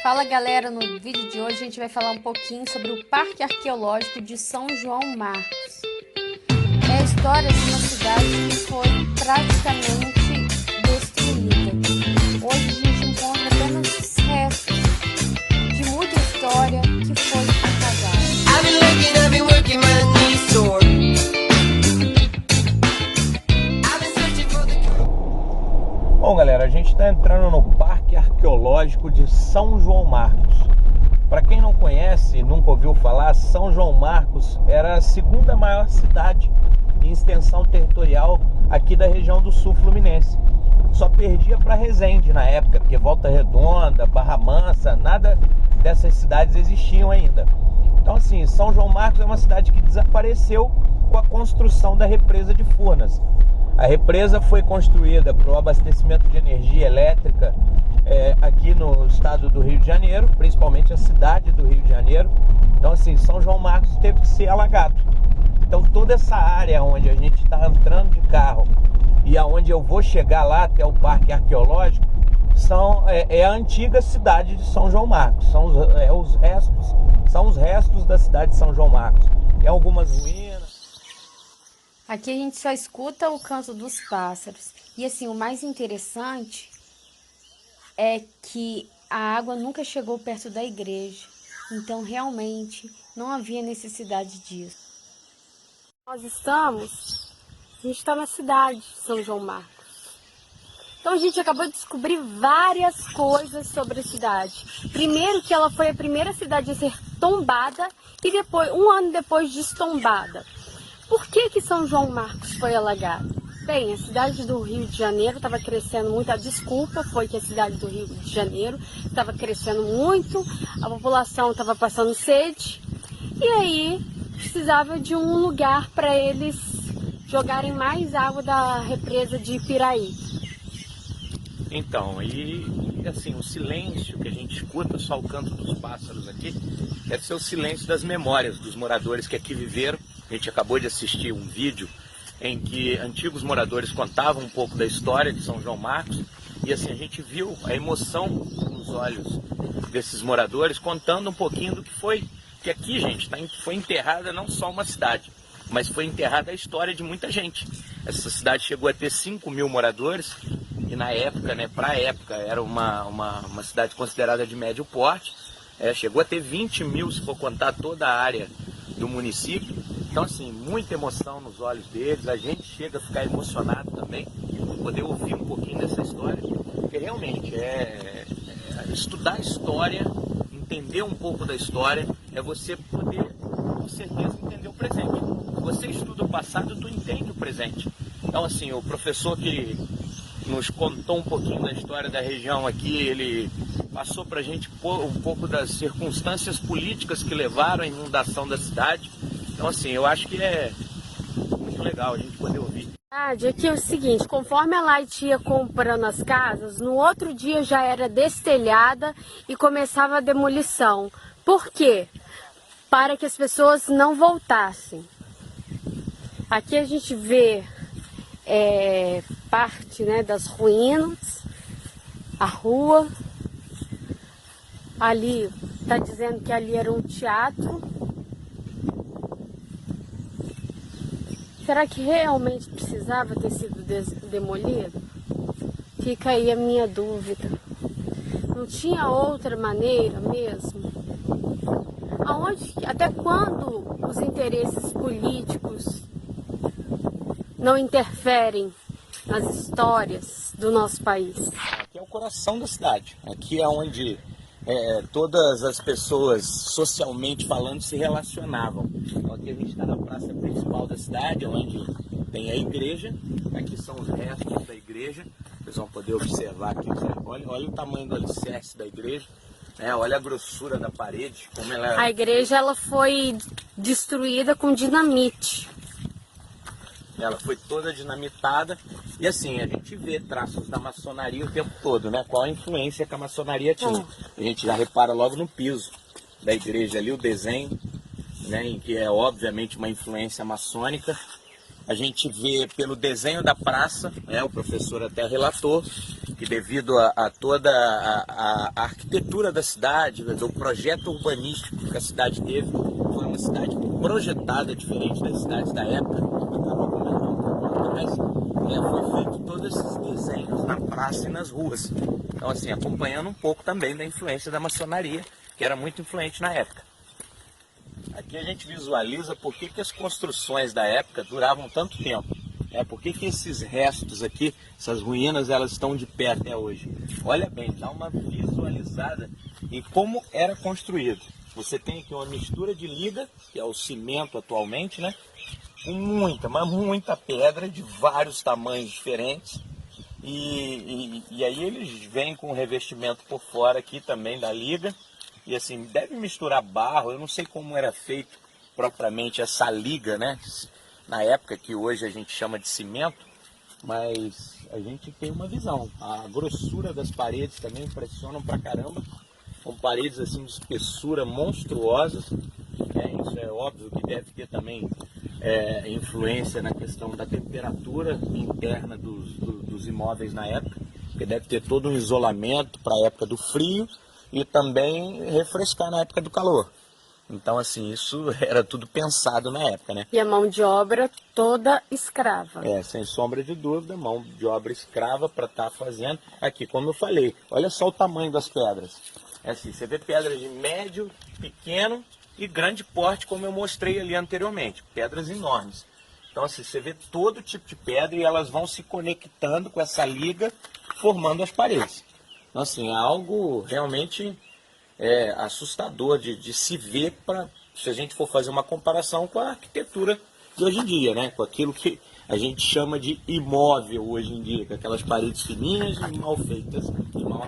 Fala galera, no vídeo de hoje a gente vai falar um pouquinho sobre o Parque Arqueológico de São João Marcos. É a história de uma cidade que foi praticamente destruída. Hoje a gente encontra apenas os restos de muita história que foi apagada. Bom galera, a gente está entrando no Parque Arqueológico de São João Marcos. Para quem não conhece, nunca ouviu falar, São João Marcos era a segunda maior cidade em extensão territorial aqui da região do sul fluminense. Só perdia para Resende na época, porque Volta Redonda, Barra Mansa, nada dessas cidades existiam ainda. Então assim, São João Marcos é uma cidade que desapareceu com a construção da represa de Furnas. A represa foi construída para o abastecimento de energia elétrica aqui no estado do Rio de Janeiro, principalmente a cidade do Rio de Janeiro. Então assim, São João Marcos teve que ser alagado. Então toda essa área onde a gente está entrando de carro e aonde eu vou chegar lá até o Parque Arqueológico é a antiga cidade de São João Marcos. São os restos da cidade de São João Marcos. Tem algumas ruínas. Aqui a gente só escuta o canto dos pássaros. E assim, o mais interessante é que a água nunca chegou perto da igreja. Então, realmente, não havia necessidade disso. A gente está na cidade de São João Marcos. Então, a gente acabou de descobrir várias coisas sobre a cidade. Primeiro, que ela foi a primeira cidade a ser tombada e depois, um ano depois, destombada. Por que São João Marcos foi alagado? Bem, a cidade do Rio de Janeiro estava crescendo muito. A desculpa foi que a cidade do Rio de Janeiro estava crescendo muito, a população estava passando sede, e aí precisava de um lugar para eles jogarem mais água da represa de Piraí. Então, e assim, o silêncio que a gente escuta, só o canto dos pássaros aqui, deve ser o silêncio das memórias dos moradores que aqui viveram. A gente acabou de assistir um vídeo em que antigos moradores contavam um pouco da história de São João Marcos e assim a gente viu a emoção nos olhos desses moradores contando um pouquinho do que foi, que aqui, gente, foi enterrada não só uma cidade, mas foi enterrada a história de muita gente. Essa cidade chegou a ter 5.000 moradores e na época, né, para a época, era uma cidade considerada de médio porte, chegou a ter 20.000 se for contar toda a área do município. Então assim, muita emoção nos olhos deles, a gente chega a ficar emocionado também por poder ouvir um pouquinho dessa história, porque realmente estudar a história, entender um pouco da história, é você poder, com certeza, entender o presente. Se você estuda o passado, tu entende o presente. Então assim, o professor que nos contou um pouquinho da história da região aqui, ele passou pra gente um pouco das circunstâncias políticas que levaram à inundação da cidade. Então assim, eu acho que é muito legal a gente poder ouvir. Aqui é o seguinte, conforme a Light ia comprando as casas, no outro dia já era destelhada e começava a demolição. Por quê? Para que as pessoas não voltassem. Aqui a gente vê parte, né, das ruínas, a rua. Ali, está dizendo que ali era um teatro. Será que realmente precisava ter sido demolido? Fica aí a minha dúvida. Não tinha outra maneira mesmo? Até quando os interesses políticos não interferem nas histórias do nosso país? Aqui é o coração da cidade. Aqui é onde todas as pessoas, socialmente falando, se relacionavam. Então aqui a gente está na praça principal da cidade, onde tem a igreja. Aqui são os restos da igreja. Vocês vão poder observar aqui. Olha o tamanho do alicerce da igreja. Olha a grossura da parede. Como ela... A igreja ela foi destruída com dinamite. Ela foi toda dinamitada e assim, a gente vê traços da maçonaria o tempo todo, né? Qual a influência que a maçonaria tinha. A gente já repara logo no piso da igreja ali, o desenho, né? Em que é obviamente uma influência maçônica. A gente vê pelo desenho da praça, o professor até relatou, que devido a toda a arquitetura da cidade, do projeto urbanístico que a cidade teve, foi uma cidade projetada diferente das cidades da época. Eu estava comentando um pouco atrás, foi feito todos esses desenhos na praça e nas ruas. Então, assim, acompanhando um pouco também da influência da maçonaria, que era muito influente na época. Aqui a gente visualiza por que as construções da época duravam tanto tempo. Por que esses restos aqui, essas ruínas, elas estão de pé até hoje? Olha bem, dá uma visualizada em como era construído. Você tem aqui uma mistura de liga, que é o cimento atualmente, né? Com muita pedra de vários tamanhos diferentes. E aí eles vêm com o revestimento por fora aqui também da liga. E assim, deve misturar barro, eu não sei como era feito propriamente essa liga, né? Na época, que hoje a gente chama de cimento, mas a gente tem uma visão. A grossura das paredes também impressionam pra caramba. São paredes assim de espessura monstruosas. Isso é óbvio que deve ter também influência na questão da temperatura interna dos imóveis na época, porque deve ter todo um isolamento para a época do frio e também refrescar na época do calor. Então, assim, isso era tudo pensado na época, né? E a mão de obra toda escrava. Sem sombra de dúvida, mão de obra escrava para estar fazendo. Aqui, como eu falei, olha só o tamanho das pedras. Assim, você vê pedras de médio, pequeno e grande porte, como eu mostrei ali anteriormente. Pedras enormes. Então, assim, você vê todo tipo de pedra e elas vão se conectando com essa liga, formando as paredes. Então, assim, é algo realmente assustador de se ver, se a gente for fazer uma comparação com a arquitetura de hoje em dia, né? Com aquilo que a gente chama de imóvel hoje em dia, com aquelas paredes fininhas e mal feitas e mal